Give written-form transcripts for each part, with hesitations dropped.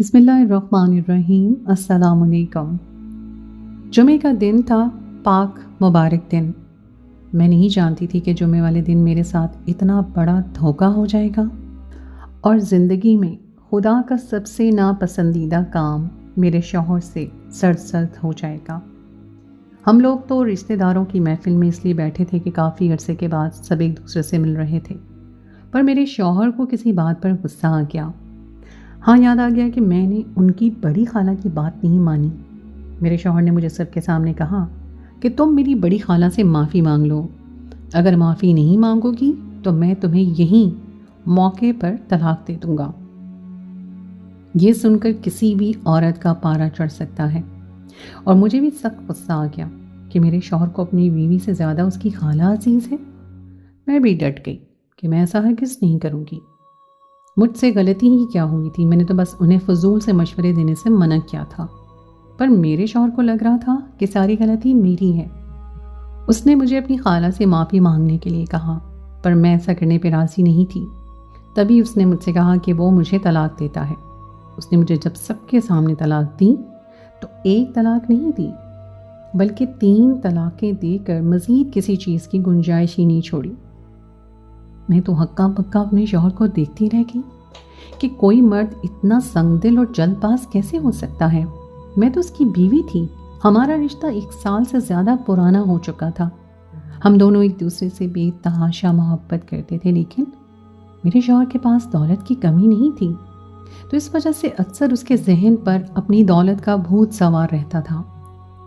بسم اللہ الرحمن الرحیم۔ السلام علیکم۔ جمعے کا دن تھا، پاک مبارک دن۔ میں نہیں جانتی تھی کہ جمعے والے دن میرے ساتھ اتنا بڑا دھوکہ ہو جائے گا اور زندگی میں خدا کا سب سے ناپسندیدہ کام میرے شوہر سے سرد ہو جائے گا۔ ہم لوگ تو رشتہ داروں کی محفل میں اس لیے بیٹھے تھے کہ کافی عرصے کے بعد سب ایک دوسرے سے مل رہے تھے، پر میرے شوہر کو کسی بات پر غصہ آ گیا۔ ہاں، یاد آ گیا کہ میں نے ان کی بڑی خالہ کی بات نہیں مانی۔ میرے شوہر نے مجھے سب کے سامنے کہا کہ تم میری بڑی خالہ سے معافی مانگ لو، اگر معافی نہیں مانگو گی تو میں تمہیں یہیں موقع پر طلاق دے دوں گا۔ یہ سن کر کسی بھی عورت کا پارا چڑھ سکتا ہے، اور مجھے بھی سخت غصہ آ گیا کہ میرے شوہر کو اپنی بیوی سے زیادہ اس کی خالہ عزیز ہے۔ میں بھی ڈٹ گئی کہ میں ایسا ہرگز نہیں کروں گی۔ مجھ سے غلطی ہی کیا ہوئی تھی؟ میں نے تو بس انہیں فضول سے مشورے دینے سے منع کیا تھا، پر میرے شوہر کو لگ رہا تھا کہ ساری غلطی میری ہے۔ اس نے مجھے اپنی خالہ سے معافی مانگنے کے لیے کہا، پر میں ایسا کرنے پہ راضی نہیں تھی۔ تبھی اس نے مجھ سے کہا کہ وہ مجھے طلاق دیتا ہے۔ اس نے مجھے جب سب کے سامنے طلاق دی تو ایک طلاق نہیں دی، بلکہ 3 طلاقیں دے کر مزید کسی چیز کی گنجائش ہی نہیں چھوڑی۔ میں تو ہکا پکا اپنے شوہر کو دیکھتی رہ گئی کہ کوئی مرد اتنا سنگ دل اور جلد باز کیسے ہو سکتا ہے۔ میں تو اس کی بیوی تھی، ہمارا رشتہ 1 سال سے زیادہ پرانا ہو چکا تھا۔ ہم دونوں ایک دوسرے سے بے تحاشا محبت کرتے تھے، لیکن میرے شوہر کے پاس دولت کی کمی نہیں تھی، تو اس وجہ سے اکثر اس کے ذہن پر اپنی دولت کا بھوت سوار رہتا تھا۔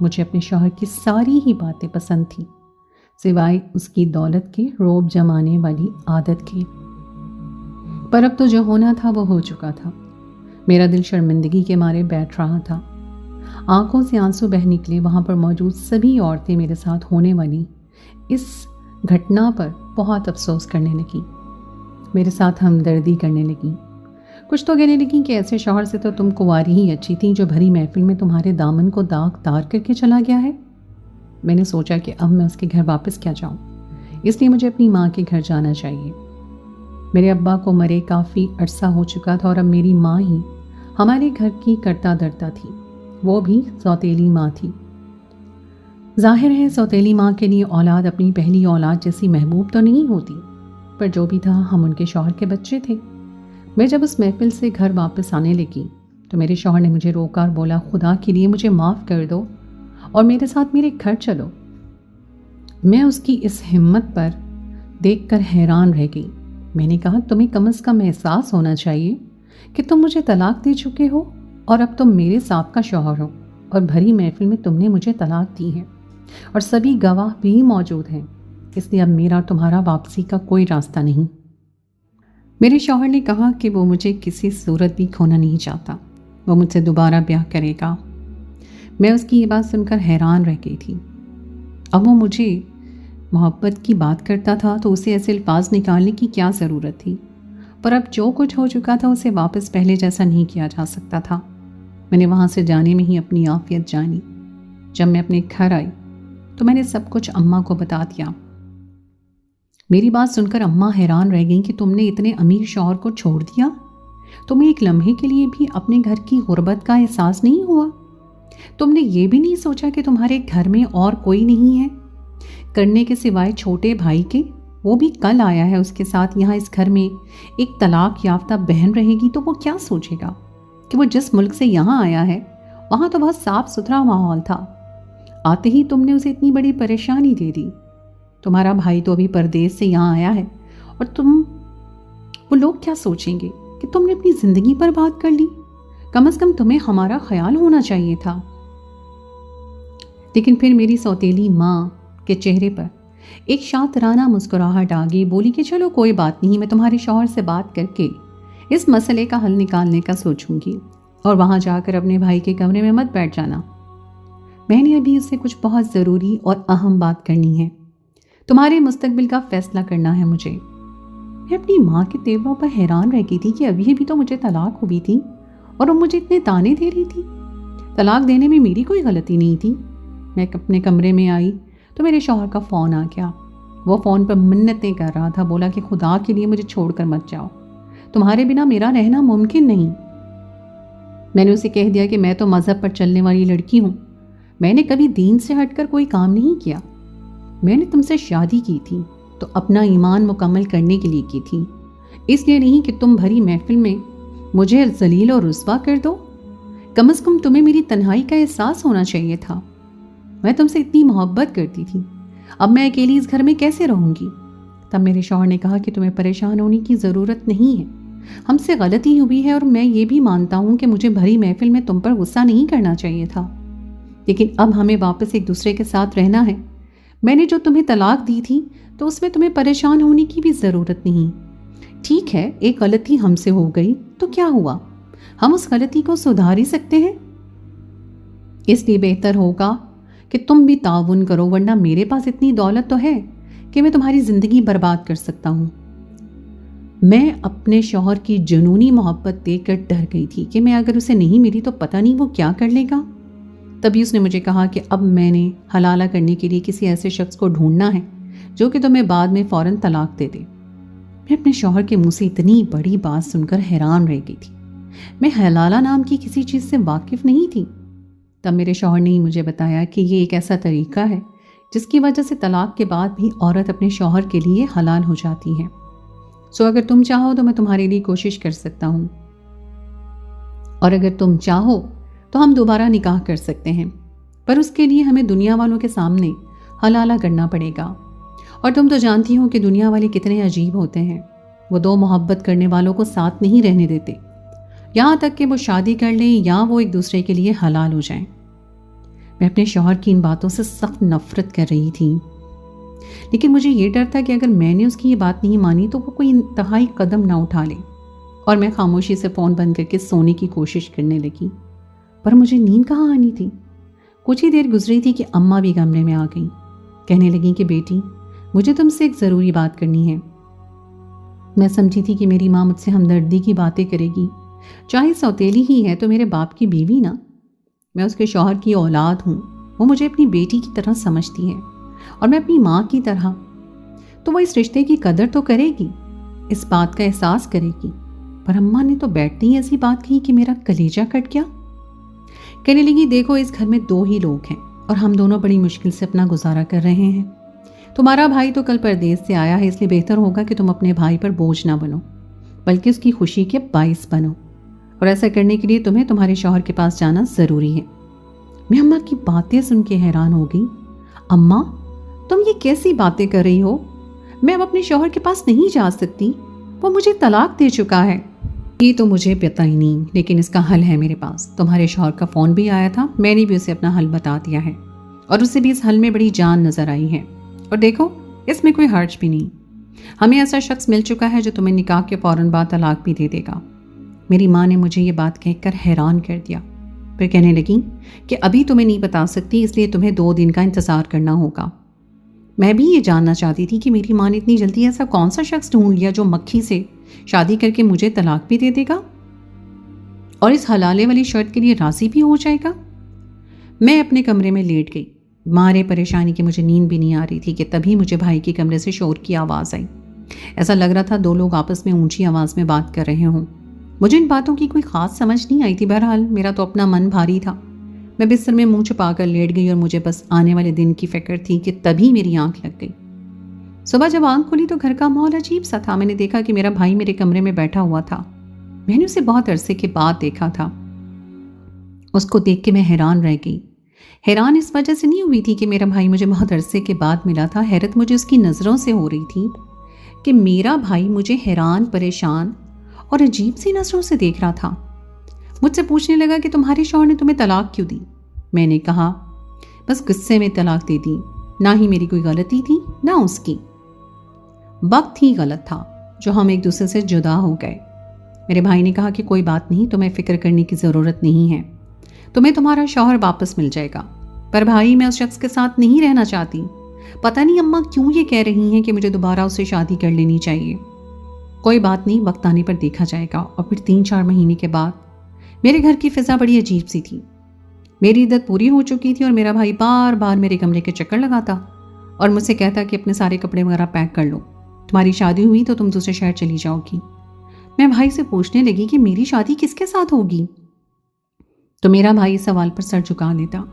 مجھے اپنے شوہر کی ساری ہی باتیں پسند تھیں، سوائے اس کی دولت کے روب جمانے والی عادت کے۔ پر اب تو جو ہونا تھا وہ ہو چکا تھا۔ میرا دل شرمندگی کے مارے بیٹھ رہا تھا، آنکھوں سے آنسو بہہ نکلے۔ وہاں پر موجود سبھی عورتیں میرے ساتھ ہونے والی اس گھٹنا پر بہت افسوس کرنے لگیں، میرے ساتھ ہمدردی کرنے لگیں۔ کچھ تو کہنے لگیں کہ ایسے شوہر سے تو تم کنواری ہی اچھی تھی، جو بھری محفل میں تمہارے دامن کو داغ دار کر کے چلا گیا ہے۔ میں نے سوچا کہ اب میں اس کے گھر واپس کیا جاؤں، اس لیے مجھے اپنی ماں کے گھر جانا چاہیے۔ میرے ابا کو مرے کافی عرصہ ہو چکا تھا، اور اب میری ماں ہی ہمارے گھر کی کرتا دھرتا تھی، وہ بھی سوتیلی ماں تھی۔ ظاہر ہے سوتیلی ماں کے لیے اولاد اپنی پہلی اولاد جیسی محبوب تو نہیں ہوتی، پر جو بھی تھا ہم ان کے شوہر کے بچے تھے۔ میں جب اس محفل سے گھر واپس آنے لگی تو میرے شوہر نے مجھے روکا اور بولا، خدا کے لیے مجھے معاف کر دو اور میرے ساتھ میرے گھر چلو۔ میں اس کی اس ہمت پر دیکھ کر حیران رہ گئی۔ میں نے کہا، تمہیں کم از کم احساس ہونا چاہیے کہ تم مجھے طلاق دے چکے ہو، اور اب تم میرے سابقہ شوہر ہو، اور بھری محفل میں تم نے مجھے طلاق دی ہے، اور سبھی گواہ بھی موجود ہیں، اس لیے اب میرا اور تمہارا واپسی کا کوئی راستہ نہیں۔ میرے شوہر نے کہا کہ وہ مجھے کسی صورت بھی کھونا نہیں چاہتا، وہ مجھ سے دوبارہ بیاہ کرے گا۔ میں اس کی یہ بات سن کر حیران رہ گئی تھی۔ اب وہ مجھے محبت کی بات کرتا تھا تو اسے ایسے الفاظ نکالنے کی کیا ضرورت تھی؟ پر اب جو کچھ ہو چکا تھا اسے واپس پہلے جیسا نہیں کیا جا سکتا تھا۔ میں نے وہاں سے جانے میں ہی اپنی عافیت جانی۔ جب میں اپنے گھر آئی تو میں نے سب کچھ اماں کو بتا دیا۔ میری بات سن کر اماں حیران رہ گئیں کہ تم نے اتنے امیر شوہر کو چھوڑ دیا؟ تمہیں ایک لمحے کے لیے بھی اپنے گھر کی غربت کا احساس نہیں ہوا؟ تم نے یہ بھی نہیں سوچا کہ تمہارے گھر میں اور کوئی نہیں ہے کرنے کے سوائے چھوٹے بھائی کے؟ وہ بھی کل آیا ہے، اس کے ساتھ یہاں اس گھر میں ایک طلاق یافتہ بہن رہے گی تو وہ کیا سوچے گا کہ وہ جس ملک سے یہاں آیا ہے وہاں تو بہت صاف ستھرا ماحول تھا، آتے ہی تم نے اسے اتنی بڑی پریشانی دے دی۔ تمہارا بھائی تو ابھی پردیس سے یہاں آیا ہے، اور وہ لوگ کیا سوچیں گے کہ تم نے اپنی زندگی پر بات کر لی؟ کم از کم تمہیں ہمارا خیال ہونا چاہیے تھا۔ لیکن پھر میری سوتیلی ماں کے چہرے پر ایک شاطرانہ مسکراہٹ آ گئی، بولی کہ چلو کوئی بات نہیں، میں تمہارے شوہر سے بات کر کے اس مسئلے کا حل نکالنے کا سوچوں گی، اور وہاں جا کر اپنے بھائی کے کمرے میں مت بیٹھ جانا، میں نے ابھی اس سے کچھ بہت ضروری اور اہم بات کرنی ہے، تمہارے مستقبل کا فیصلہ کرنا ہے مجھے۔ میں اپنی ماں کے تیوروں پر حیران رہ گئی تھی کہ ابھی بھی تو مجھے طلاق ہوئی تھی اور وہ مجھے اتنے تانے دے رہی تھی۔ طلاق دینے میں میری کوئی غلطی نہیں تھی۔ میں اپنے کمرے میں آئی تو میرے شوہر کا فون آ گیا۔ وہ فون پر منتیں کر رہا تھا، بولا کہ خدا کے لیے مجھے چھوڑ کر مت جاؤ، تمہارے بنا میرا رہنا ممکن نہیں۔ میں نے اسے کہہ دیا کہ میں تو مذہب پر چلنے والی لڑکی ہوں، میں نے کبھی دین سے ہٹ کر کوئی کام نہیں کیا۔ میں نے تم سے شادی کی تھی تو اپنا ایمان مکمل کرنے کے لیے کی تھی، اس لیے نہیں کہ تم بھری محفل میں مجھے ذلیل اور رسوا کر دو۔ کم از کم تمہیں میری تنہائی کا احساس ہونا چاہیے تھا۔ میں تم سے اتنی محبت کرتی تھی، اب میں اکیلی اس گھر میں کیسے رہوں گی؟ تب میرے شوہر نے کہا کہ تمہیں پریشان ہونے کی ضرورت نہیں ہے، ہم سے غلطی ہوئی ہے اور میں یہ بھی مانتا ہوں کہ مجھے بھری محفل میں تم پر غصہ نہیں کرنا چاہیے تھا، لیکن اب ہمیں واپس ایک دوسرے کے ساتھ رہنا ہے۔ میں نے جو تمہیں طلاق دی تھی تو اس میں تمہیں پریشان ہونے کی بھی ضرورت نہیں۔ ٹھیک ہے، ایک غلطی ہم سے ہو گئی تو کیا ہوا، ہم اس غلطی کو سدھار ہی سکتے ہیں۔ اس لیے بہتر ہوگا کہ تم بھی تعاون کرو، ورنہ میرے پاس اتنی دولت تو ہے کہ میں تمہاری زندگی برباد کر سکتا ہوں۔ میں اپنے شوہر کی جنونی محبت دیکھ کر ڈر گئی تھی کہ میں اگر اسے نہیں ملی تو پتہ نہیں وہ کیا کر لے گا۔ تبھی اس نے مجھے کہا کہ اب میں نے حلالہ کرنے کے لیے کسی ایسے شخص کو ڈھونڈنا ہے جو کہ تمہیں بعد میں فوراً طلاق دے دے۔ میں اپنے شوہر کے منہ سے اتنی بڑی بات سن کر حیران رہ گئی تھی۔ میں حلالہ نام کی کسی چیز سے واقف نہیں تھی۔ تب میرے شوہر نے مجھے بتایا کہ یہ ایک ایسا طریقہ ہے جس کی وجہ سے طلاق کے بعد بھی عورت اپنے شوہر کے لیے حلال ہو جاتی ہے۔ اگر تم چاہو تو میں تمہارے لیے کوشش کر سکتا ہوں، اور اگر تم چاہو تو ہم دوبارہ نکاح کر سکتے ہیں، پر اس کے لیے ہمیں دنیا والوں کے سامنے حلالہ کرنا پڑے گا۔ اور تم تو جانتی ہو کہ دنیا والے کتنے عجیب ہوتے ہیں، وہ دو محبت کرنے والوں کو ساتھ نہیں رہنے دیتے، یہاں تک کہ وہ شادی کر لیں یا وہ ایک دوسرے کے لیے حلال ہو جائیں۔ میں اپنے شوہر کی ان باتوں سے سخت نفرت کر رہی تھی، لیکن مجھے یہ ڈر تھا کہ اگر میں نے اس کی یہ بات نہیں مانی تو وہ کوئی انتہائی قدم نہ اٹھا لے، اور میں خاموشی سے فون بند کر کے سونے کی کوشش کرنے لگی۔ پر مجھے نیند کہاں آنی تھی۔ کچھ ہی دیر گزری تھی کہ اماں بھی کمرے میں آ گئیں، کہنے لگیں کہ بیٹی مجھے تم سے ایک ضروری بات کرنی ہے۔ میں سمجھی تھی کہ میری ماں مجھ سے ہمدردی کی باتیں کرے گی، چاہے سوتیلی ہی ہے تو میرے باپ کی بیوی نا، میں اس کے شوہر کی اولاد ہوں، وہ مجھے اپنی بیٹی کی طرح سمجھتی ہے اور میں اپنی ماں کی طرح، تو وہ اس رشتے کی قدر تو کرے گی، اس بات کا احساس کرے گی۔ پر اماں نے تو بیٹھتے ہی ایسی بات کہی کہ میرا کلیجہ کٹ گیا۔ کہنے لگی دیکھو اس گھر میں دو ہی لوگ ہیں اور ہم دونوں بڑی مشکل سے اپنا گزارا کر رہے ہیں۔ تمہارا بھائی تو کل پردیس سے آیا ہے، اس لیے بہتر ہوگا کہ تم اپنے بھائی پر بوجھ نہ بنو بلکہ اس کی خوشی کے باعث بنو، اور ایسا کرنے کے لیے تمہیں تمہارے شوہر کے پاس جانا ضروری ہے۔ میں اماں کی باتیں سن کے حیران ہو گئی۔ اماں تم یہ کیسی باتیں کر رہی ہو؟ میں اب اپنے شوہر کے پاس نہیں جا سکتی، وہ مجھے طلاق دے چکا ہے۔ یہ تو مجھے پتہ ہی نہیں، لیکن اس کا حل ہے میرے پاس۔ تمہارے شوہر کا فون بھی آیا تھا، میں نے بھی اسے اپنا حل بتا دیا ہے، اور اسے بھی اس حل میں بڑی جان نظر آئی ہے، اور دیکھو اس میں کوئی حرج بھی نہیں۔ ہمیں ایسا شخص مل چکا ہے جو تمہیں نکاح کے فوراً بعد طلاق بھی دے دے گا۔ میری ماں نے مجھے یہ بات کہہ کر حیران کر دیا، پھر کہنے لگی کہ ابھی تمہیں نہیں بتا سکتی، اس لیے تمہیں 2 دن کا انتظار کرنا ہوگا۔ میں بھی یہ جاننا چاہتی تھی کہ میری ماں نے اتنی جلدی ایسا کون سا شخص ڈھونڈ لیا جو مکھی سے شادی کر کے مجھے طلاق بھی دے دے گا اور اس حلالے والی شرط کے لیے راضی بھی ہو جائے گا۔ میں اپنے کمرے میں لیٹ گئی، مارے پریشانی کہ مجھے نیند بھی نہیں آ رہی تھی کہ تبھی مجھے بھائی کے کمرے سے شور کی آواز آئی۔ ایسا لگ رہا تھا 2 لوگ آپس میں اونچی آواز میں بات کر رہے ہوں۔ مجھے ان باتوں کی کوئی خاص سمجھ نہیں آئی تھی، بہرحال میرا تو اپنا من بھاری تھا۔ میں بستر میں منہ چھپا کر لیٹ گئی اور مجھے بس آنے والے دن کی فکر تھی کہ تبھی میری آنکھ لگ گئی۔ صبح جب آنکھ کھلی تو گھر کا ماحول عجیب سا تھا۔ میں نے دیکھا کہ میرا بھائی میرے کمرے میں بیٹھا ہوا تھا، میں نے اسے بہت عرصے کے بعد دیکھا تھا۔ اس کو دیکھ کے میں حیران رہ گئی۔ حیران اس وجہ سے نہیں ہوئی تھی کہ میرا بھائی مجھے بہت عرصے کے بعد ملا تھا، حیرت مجھے اس کی نظروں سے ہو رہی تھی کہ میرا بھائی مجھے حیران، پریشان اور عجیب سی نظروں سے دیکھ رہا تھا۔ مجھ سے پوچھنے لگا کہ تمہارے شوہر نے تمہیں طلاق کیوں دی؟ میں نے کہا بس غصے میں طلاق دے دی، نہ ہی میری کوئی غلطی تھی نہ اس کی، وقت ہی غلط تھا جو ہم ایک دوسرے سے جدا ہو گئے۔ میرے بھائی نے کہا کہ کوئی بات نہیں، تمہیں فکر کرنے کی ضرورت نہیں ہے، تمہیں تمہارا شوہر واپس مل جائے گا۔ پر بھائی میں اس شخص کے ساتھ نہیں رہنا چاہتی، پتہ نہیں اماں کیوں یہ کہہ رہی ہیں کہ مجھے دوبارہ اس سے شادی کر لینی چاہیے۔ کوئی بات نہیں، وقت آنے پر دیکھا جائے گا۔ اور پھر 3-4 مہینے کے بعد میرے گھر کی فضا بڑی عجیب سی تھی۔ میری عدت پوری ہو چکی تھی اور میرا بھائی بار بار میرے کمرے کے چکر لگاتا اور مجھ سے کہتا کہ اپنے سارے کپڑے وغیرہ پیک کر لو، تمہاری شادی ہوئی تو تم دوسرے شہر چلی جاؤ گی۔ میں بھائی سے پوچھنے لگی کہ میری شادی کس کے ساتھ ہوگی؟ تو میرا بھائی اس سوال پر سر جھکا لیتا،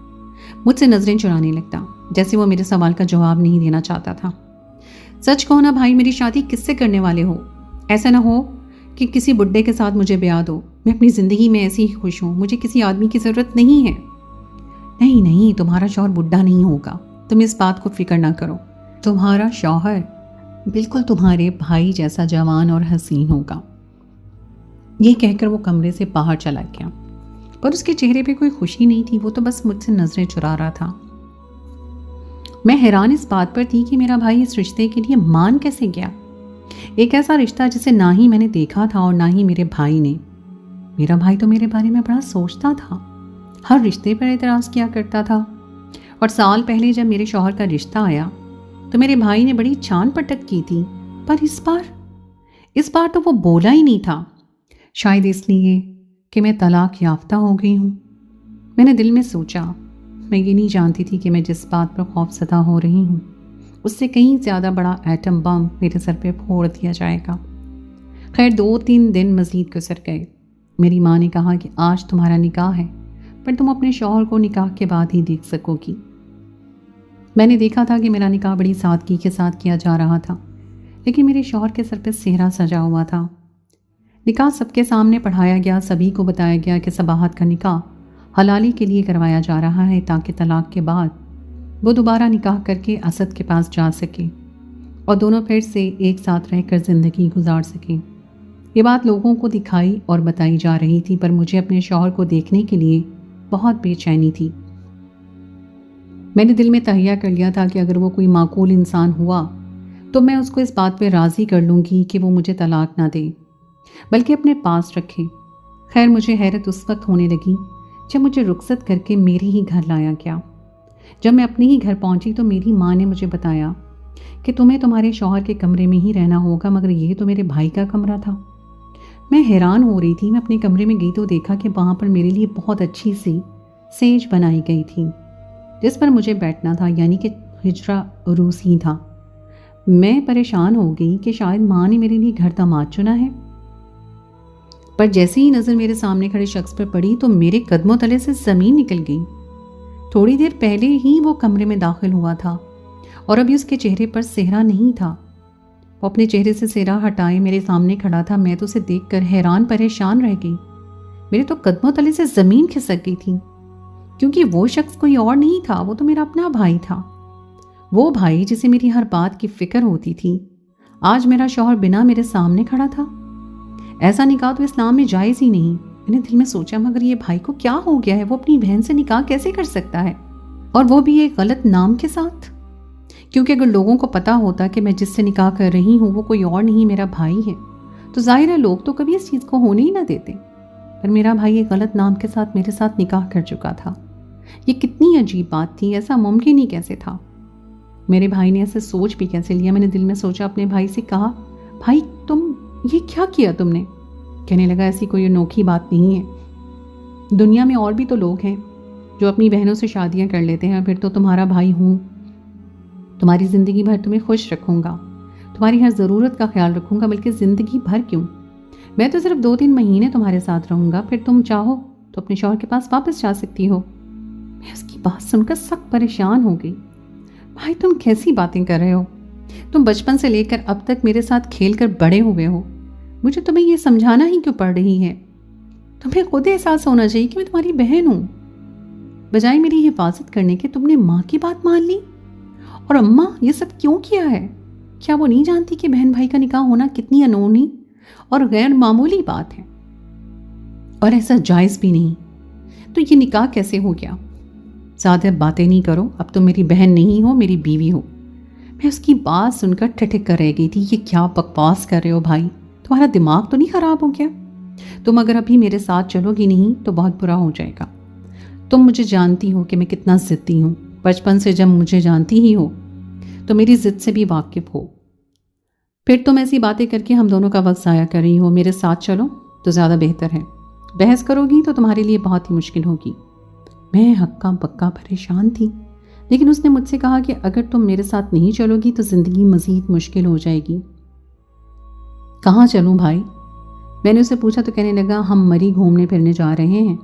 مجھ سے نظریں چرانے لگتا، جیسے وہ میرے سوال کا جواب نہیں دینا چاہتا تھا۔ سچ کہو نا بھائی، میری شادی کس سے کرنے والے ہو؟ ایسا نہ ہو کہ کسی بڈھے کے ساتھ مجھے بیاہ دو۔ میں اپنی زندگی میں ایسی ہی خوش ہوں، مجھے کسی آدمی کی ضرورت نہیں ہے۔ نہیں نہیں، تمہارا شوہر بڈھا نہیں ہوگا، تم اس بات کو فکر نہ کرو۔ تمہارا شوہر بالکل تمہارے بھائی جیسا جوان اور حسین ہوگا۔ یہ کہہ کر وہ کمرے سے باہر چلا گیا، پر اس کے چہرے پہ کوئی خوشی نہیں تھی، وہ تو بس مجھ سے نظریں چرا رہا تھا۔ میں حیران اس بات پر تھی کہ میرا بھائی اس رشتے کے لیے مان کیسے گیا، ایک ایسا رشتہ جسے نہ ہی میں نے دیکھا تھا اور نہ ہی میرے بھائی نے۔ میرا بھائی تو میرے بارے میں بڑا سوچتا تھا، ہر رشتے پر اعتراض کیا کرتا تھا، اور سال پہلے جب میرے شوہر کا رشتہ آیا تو میرے بھائی نے بڑی چھان پٹک کی تھی، پر اس بار تو وہ بولا ہی نہیں تھا، شاید اس لیے کہ میں طلاق یافتہ ہو گئی ہوں۔ میں نے دل میں سوچا، میں یہ نہیں جانتی تھی کہ میں جس بات پر خوف زدہ ہو رہی ہوں اس سے کہیں زیادہ بڑا ایٹم بم میرے سر پہ پھوڑ دیا جائے گا۔ خیر 2-3 دن مزید گزر گئے۔ میری ماں نے کہا کہ آج تمہارا نکاح ہے، پر تم اپنے شوہر کو نکاح کے بعد ہی دیکھ سکو گی۔ میں نے دیکھا تھا کہ میرا نکاح بڑی سادگی کے ساتھ کیا جا رہا تھا، لیکن میرے شوہر کے سر پہ سہرا سجا ہوا تھا۔ نکاح سب کے سامنے پڑھایا گیا، سبھی کو بتایا گیا کہ صباحت کا نکاح حلالی کے لیے کروایا جا رہا ہے تاکہ طلاق کے بعد وہ دوبارہ نکاح کر کے اسد کے پاس جا سکے اور دونوں پھر سے ایک ساتھ رہ کر زندگی گزار سکیں۔ یہ بات لوگوں کو دکھائی اور بتائی جا رہی تھی، پر مجھے اپنے شوہر کو دیکھنے کے لیے بہت بے چینی تھی۔ میں نے دل میں تہیہ کر لیا تھا کہ اگر وہ کوئی معقول انسان ہوا تو میں اس کو اس بات پہ راضی کر لوں گی کہ وہ مجھے طلاق نہ دے بلکہ اپنے پاس رکھے۔ خیر مجھے حیرت اس وقت ہونے لگی جب مجھے رخصت کر کے میرے ہی گھر لایا گیا۔ جب میں اپنے ہی گھر پہنچی تو میری ماں نے مجھے بتایا کہ تمہیں تمہارے شوہر کے کمرے میں ہی رہنا ہوگا، مگر یہ تو میرے بھائی کا کمرہ تھا۔ میں حیران ہو رہی تھی۔ میں اپنے کمرے میں گئی تو دیکھا کہ وہاں پر میرے لیے بہت اچھی سی سیج بنائی گئی تھی جس پر مجھے بیٹھنا تھا، یعنی کہ ہجرہ عروس ہی تھا۔ میں پریشان ہو گئی کہ شاید ماں نے میرے لیے گھر داماد چنا ہے، پر جیسے ہی نظر میرے سامنے کھڑے شخص پر پڑی تو میرے قدموں تلے سے زمین نکل گئی۔ تھوڑی دیر پہلے ہی وہ کمرے میں داخل ہوا تھا اور ابھی اس کے چہرے پر سہرا نہیں تھا۔ وہ اپنے چہرے سے سہرا ہٹائے میرے سامنے کھڑا تھا۔ میں تو اسے دیکھ کر حیران پریشان رہ گئی۔ میرے تو قدموں تلے سے زمین کھسک گئی تھی، کیونکہ وہ شخص کوئی اور نہیں تھا، وہ تو میرا اپنا بھائی تھا۔ وہ بھائی جسے میری ہر بات کی فکر ہوتی تھی، آج میرا شوہر بنا میرے سامنے کھڑا تھا۔ ایسا نکاح تو اسلام میں جائز ہی نہیں۔ میں نے دل میں سوچا مگر یہ بھائی کو کیا ہو گیا ہے، وہ اپنی بہن سے نکاح کیسے کر سکتا ہے، اور وہ بھی ایک غلط نام کے ساتھ؟ کیونکہ اگر لوگوں کو پتا ہوتا کہ میں جس سے نکاح کر رہی ہوں وہ کوئی اور نہیں میرا بھائی ہے تو ظاہر ہے لوگ تو کبھی اس چیز کو ہونے ہی نہ دیتے، پر میرا بھائی ایک غلط نام کے ساتھ میرے ساتھ نکاح کر چکا تھا۔ یہ کتنی عجیب بات تھی، ایسا ممکن ہی کیسے تھا؟ میرے بھائی نے ایسے سوچ بھی کیسے لیا؟ میں نے دل میں سوچا، اپنے بھائی سے کہا، بھائی تم یہ کیا کیا تم نے؟ کہنے لگا ایسی کوئی انوکھی بات نہیں ہے، دنیا میں اور بھی تو لوگ ہیں جو اپنی بہنوں سے شادیاں کر لیتے ہیں، پھر تو تمہارا بھائی ہوں، تمہاری زندگی بھر تمہیں خوش رکھوں گا، تمہاری ہر ضرورت کا خیال رکھوں گا، بلکہ زندگی بھر کیوں، میں تو صرف 2-3 مہینے تمہارے ساتھ رہوں گا، پھر تم چاہو تو اپنے شوہر کے پاس واپس جا سکتی ہو۔ میں اس کی بات سن کر سخت پریشان ہو گئی۔ بھائی تم کیسی باتیں کر رہے ہو؟ تم بچپن سے لے کر اب تک میرے ساتھ کھیل کر بڑے ہوئے ہو، مجھے تمہیں یہ سمجھانا ہی کیوں پڑ رہی ہے؟ تمہیں خود احساس ہونا چاہیے کہ میں تمہاری بہن ہوں۔ بجائے میری حفاظت کرنے کے تم نے ماں کی بات مان لی، اور اماں یہ سب کیوں کیا ہے؟ کیا وہ نہیں جانتی کہ بہن بھائی کا نکاح ہونا کتنی انہونی اور غیر معمولی بات ہے، اور ایسا جائز بھی نہیں؟ تو یہ نکاح کیسے ہو گیا؟ زیادہ باتیں نہیں کرو، اب تم میری بہن نہیں ہو، میری بیوی ہو۔ میں اس کی بات سن کر ٹھٹک کر رہ گئی تھی۔ یہ کیا بکواس کر رہے ہو بھائی؟ تمہارا دماغ تو نہیں خراب ہو گیا؟ تم اگر ابھی میرے ساتھ چلو گی نہیں تو بہت برا ہو جائے گا۔ تم مجھے جانتی ہو کہ میں کتنا ضدی ہوں، بچپن سے جب مجھے جانتی ہی ہو تو میری ضد سے بھی واقف ہو، پھر تم ایسی باتیں کر کے ہم دونوں کا وقت ضائع کر رہی ہو۔ میرے ساتھ چلو تو زیادہ بہتر ہے، بحث کرو گی تو تمہارے لیے بہت ہی مشکل ہوگی۔ میں ہکا بکا پریشان تھی، لیکن اس نے مجھ سے کہا کہ اگر تم میرے ساتھ نہیں چلو گی تو زندگی مزید مشکل ہو جائے گی۔ کہاں چلوں بھائی؟ میں نے اسے پوچھا تو کہنے لگا، ہم مری گھومنے پھرنے جا رہے ہیں،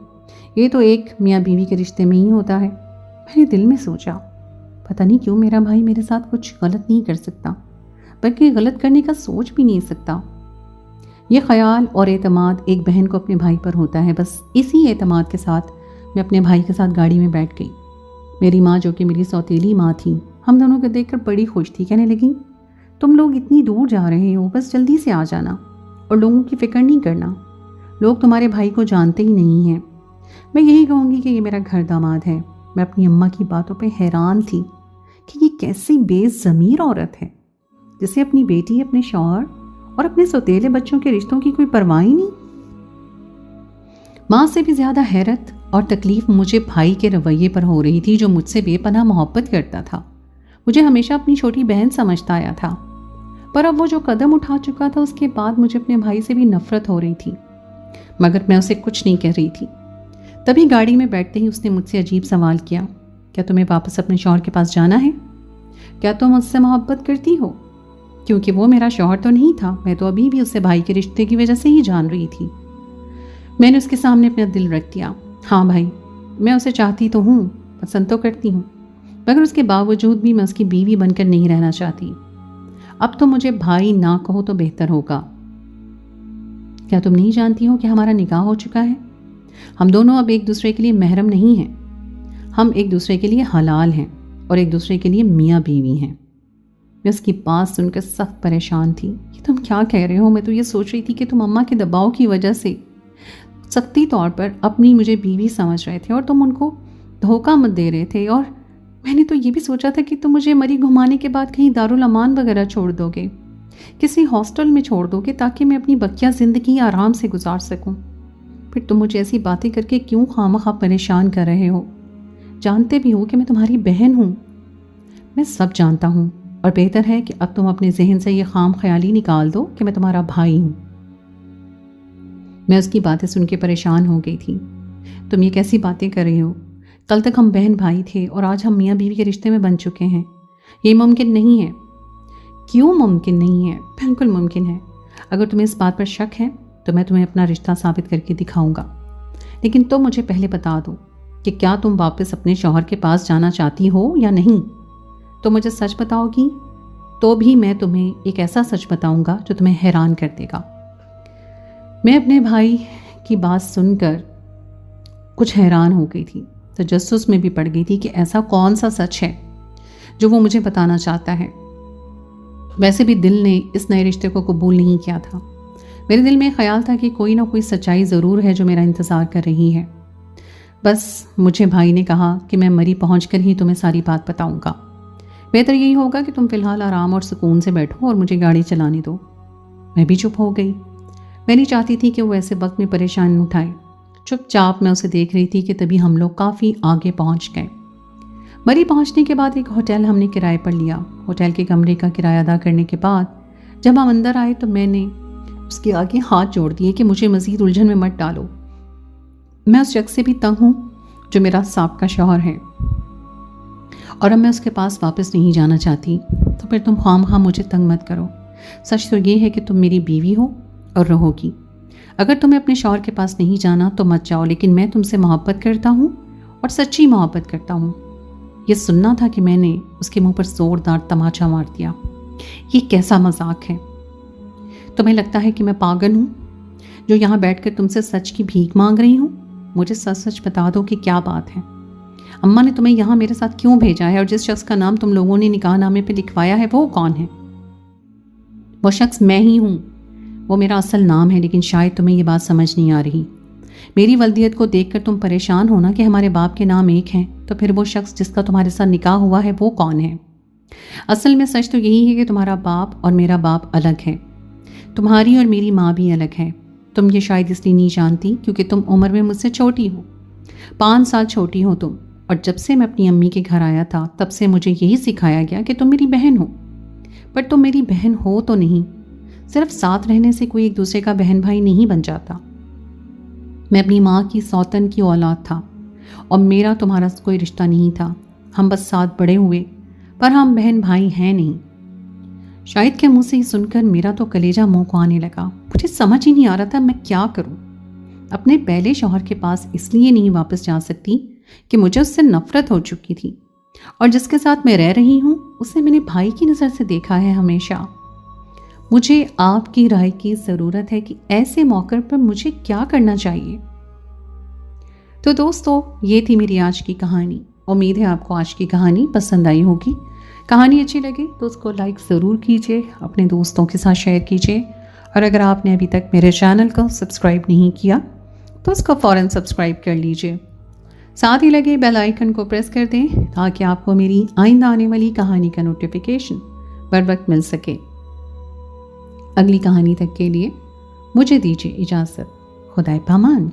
یہ تو ایک میاں بیوی کے رشتے میں ہی ہوتا ہے۔ میں نے دل میں سوچا، پتہ نہیں کیوں میرا بھائی میرے ساتھ کچھ غلط نہیں کر سکتا، بلکہ غلط کرنے کا سوچ بھی نہیں سکتا۔ یہ خیال اور اعتماد ایک بہن کو اپنے بھائی پر ہوتا ہے۔ بس اسی اعتماد کے ساتھ میں اپنے بھائی کے ساتھ گاڑی میں بیٹھ گئی۔ میری ماں، جو کہ میری سوتیلی ماں تھی، ہم دونوں کو دیکھ کر بڑی خوش تھی۔ کہنے لگی، تم لوگ اتنی دور جا رہے ہو، بس جلدی سے آ جانا اور لوگوں کی فکر نہیں کرنا۔ لوگ تمہارے بھائی کو جانتے ہی نہیں ہیں۔ میں یہی کہوں گی کہ یہ میرا گھر داماد ہے۔ میں اپنی اماں کی باتوں پہ حیران تھی کہ یہ کیسی بے ضمیر عورت ہے جسے اپنی بیٹی، اپنے شوہر اور اپنے سوتیلے بچوں کے رشتوں کی کوئی پرواہ ہی نہیں۔ ماں سے بھی زیادہ حیرت اور تکلیف مجھے بھائی کے رویے پر ہو رہی تھی، جو مجھ سے بے پناہ محبت کرتا تھا۔ مجھے ہمیشہ اپنی چھوٹی بہن سمجھتا آیا تھا، پر اب وہ جو قدم اٹھا چکا تھا، اس کے بعد مجھے اپنے بھائی سے بھی نفرت ہو رہی تھی، مگر میں اسے کچھ نہیں کہہ رہی تھی۔ تبھی گاڑی میں بیٹھتے ہی اس نے مجھ سے عجیب سوال کیا، کیا تمہیں واپس اپنے شوہر کے پاس جانا ہے؟ کیا تم اس سے محبت کرتی ہو؟ کیونکہ وہ میرا شوہر تو نہیں تھا، میں تو ابھی بھی اسے بھائی کے رشتے کی وجہ سے ہی جان رہی تھی۔ میں نے اس کے سامنے اپنا دل رکھ دیا۔ ہاں بھائی، میں اسے چاہتی تو ہوں، پسند تو کرتی ہوں، مگر اس کے باوجود بھی میں اس کی بیوی بن کر نہیں رہنا چاہتی۔ اب تو مجھے بھائی نہ کہو تو بہتر ہوگا۔ کیا تم نہیں جانتی ہو کہ ہمارا نکاح ہو چکا ہے؟ ہم دونوں اب ایک دوسرے کے لیے محرم نہیں ہیں، ہم ایک دوسرے کے لیے حلال ہیں اور ایک دوسرے کے لیے میاں بیوی ہیں۔ میں اس کی بات سن کر سخت پریشان تھی۔ یہ تم کیا کہہ رہے ہو؟ میں تو یہ سوچ رہی تھی کہ تم اماں کے دباؤ کی وجہ سے سختی طور پر اپنی مجھے بیوی سمجھ رہے تھے اور تم ان کو دھوکہ مت دے رہے تھے، اور میں نے تو یہ بھی سوچا تھا کہ تم مجھے مری گھمانے کے بعد کہیں دارالامان وغیرہ چھوڑ دو گے، کسی ہاسٹل میں چھوڑ دو گے، تاکہ میں اپنی بقیہ زندگی آرام سے گزار سکوں۔ پھر تم مجھے ایسی باتیں کر کے کیوں خواہ پریشان کر رہے ہو؟ جانتے بھی ہو کہ میں تمہاری بہن ہوں۔ میں سب جانتا ہوں، اور بہتر ہے کہ اب تم اپنے ذہن سے یہ خام خیالی نکال دو کہ میں تمہارا بھائی ہوں۔ میں اس کی باتیں سن کے پریشان ہو گئی تھی۔ تم یہ کیسی باتیں کر رہی ہو؟ کل تک ہم بہن بھائی تھے اور آج ہم میاں بیوی کے رشتے میں بن چکے ہیں۔ یہ ممکن نہیں ہے۔ کیوں ممکن نہیں ہے؟ بالکل ممکن ہے۔ اگر تمہیں اس بات پر شک ہے تو میں تمہیں اپنا رشتہ ثابت کر کے دکھاؤں گا، لیکن تم مجھے پہلے بتا دو کہ کیا تم واپس اپنے شوہر کے پاس جانا چاہتی ہو یا نہیں؟ تو مجھے سچ بتاؤ گی تو بھی میں تمہیں ایک ایسا سچ بتاؤں گا جو تمہیں حیران کر دے گا۔ میں اپنے بھائی کی بات سن کر کچھ حیران ہو گئی تھی، تجسس میں بھی پڑ گئی تھی کہ ایسا کون سا سچ ہے جو وہ مجھے بتانا چاہتا ہے۔ ویسے بھی دل نے اس نئے رشتے کو قبول نہیں کیا تھا۔ میرے دل میں خیال تھا کہ کوئی نہ کوئی سچائی ضرور ہے جو میرا انتظار کر رہی ہے۔ بس مجھے بھائی نے کہا کہ میں مری پہنچ کر ہی تمہیں ساری بات بتاؤں گا۔ بہتر یہی ہوگا کہ تم فی الحال آرام اور سکون سے بیٹھو اور مجھے گاڑی چلانے دو۔ میں بھی چپ ہو گئی۔ میں نہیں چاہتی تھی کہ وہ ایسے وقت میں پریشان اٹھائے۔ چپ چاپ میں اسے دیکھ رہی تھی کہ تبھی ہم لوگ کافی آگے پہنچ گئے۔ مری پہنچنے کے بعد ایک ہوٹل ہم نے کرائے پر لیا۔ ہوٹل کے کمرے کا کرایہ ادا کرنے کے بعد جب ہم اندر آئے تو میں نے اس کے آگے ہاتھ جوڑ دیے کہ مجھے مزید الجھن میں مت ڈالو۔ میں اس شخص سے بھی تنگ ہوں جو میرا سابقہ شوہر ہے، اور اب میں اس کے پاس واپس نہیں جانا چاہتی، تو پھر تم خواہ مجھے تنگ مت کرو۔ سچ تو یہ ہے کہ تم میری بیوی ہو اور رہو گی۔ اگر تمہیں اپنے شوہر کے پاس نہیں جانا تو مت جاؤ، لیکن میں تم سے محبت کرتا ہوں اور سچی محبت کرتا ہوں۔ یہ سننا تھا کہ میں نے اس کے منہ پر زوردار تماچا مار دیا۔ یہ کیسا مذاق ہے؟ تمہیں لگتا ہے کہ میں پاگل ہوں جو یہاں بیٹھ کر تم سے سچ کی بھیک مانگ رہی ہوں؟ مجھے سچ بتا دو کہ کیا بات ہے۔ اماں نے تمہیں یہاں میرے ساتھ کیوں بھیجا ہے، اور جس شخص کا نام تم لوگوں نے نکاح نامے پہ لکھوایا ہے وہ کون ہے؟ وہ شخص میں ہی ہوں۔ وہ میرا اصل نام ہے، لیکن شاید تمہیں یہ بات سمجھ نہیں آ رہی۔ میری ولدیت کو دیکھ کر تم پریشان ہونا کہ ہمارے باپ کے نام ایک ہیں، تو پھر وہ شخص جس کا تمہارے ساتھ نکاح ہوا ہے وہ کون ہے؟ اصل میں سچ تو یہی ہے کہ تمہارا باپ اور میرا باپ الگ ہے، تمہاری اور میری ماں بھی الگ ہے۔ تم یہ شاید اس لیے نہیں جانتی کیونکہ تم عمر میں مجھ سے چھوٹی ہو، 5 سال چھوٹی ہو تم، اور جب سے میں اپنی امی کے گھر آیا تھا تب سے مجھے یہی سکھایا گیا کہ تم میری بہن ہو، پر تم میری بہن ہو تو نہیں۔ صرف ساتھ رہنے سے کوئی ایک دوسرے کا بہن بھائی نہیں بن جاتا۔ میں اپنی ماں کی سوتن کی اولاد تھا اور میرا تمہارا کوئی رشتہ نہیں تھا۔ ہم بس ساتھ بڑے ہوئے، پر ہم بہن بھائی ہیں نہیں۔ شاید کے منہ سے ہی سن کر میرا تو کلیجہ منہ کو آنے لگا۔ مجھے سمجھ ہی نہیں آ رہا تھا میں کیا کروں۔ اپنے پہلے شوہر کے پاس اس لیے نہیں واپس جا سکتی کہ مجھے اس سے نفرت ہو چکی تھی، اور جس کے ساتھ میں رہ رہی ہوں اسے میں نے بھائی کی نظر سے دیکھا ہے ہمیشہ۔ مجھے آپ کی رائے کی ضرورت ہے کہ ایسے موقع پر مجھے کیا کرنا چاہیے۔ تو دوستو، یہ تھی میری آج کی کہانی۔ امید ہے آپ کو آج کی کہانی پسند آئی ہوگی۔ کہانی اچھی لگے تو اس کو لائک ضرور کیجیے، اپنے دوستوں کے ساتھ شیئر کیجیے، اور اگر آپ نے ابھی تک میرے چینل کو سبسکرائب نہیں کیا تو اس کو فوراً سبسکرائب کر لیجیے، ساتھ ہی لگے بیل آئیکن کو پریس کر دیں تاکہ آپ کو میری آئندہ آنے والی کہانی کا نوٹیفیکیشن بر وقت مل سکے۔ اگلی کہانی تک کے لیے مجھے دیجیے اجازت۔ خدائے پامان۔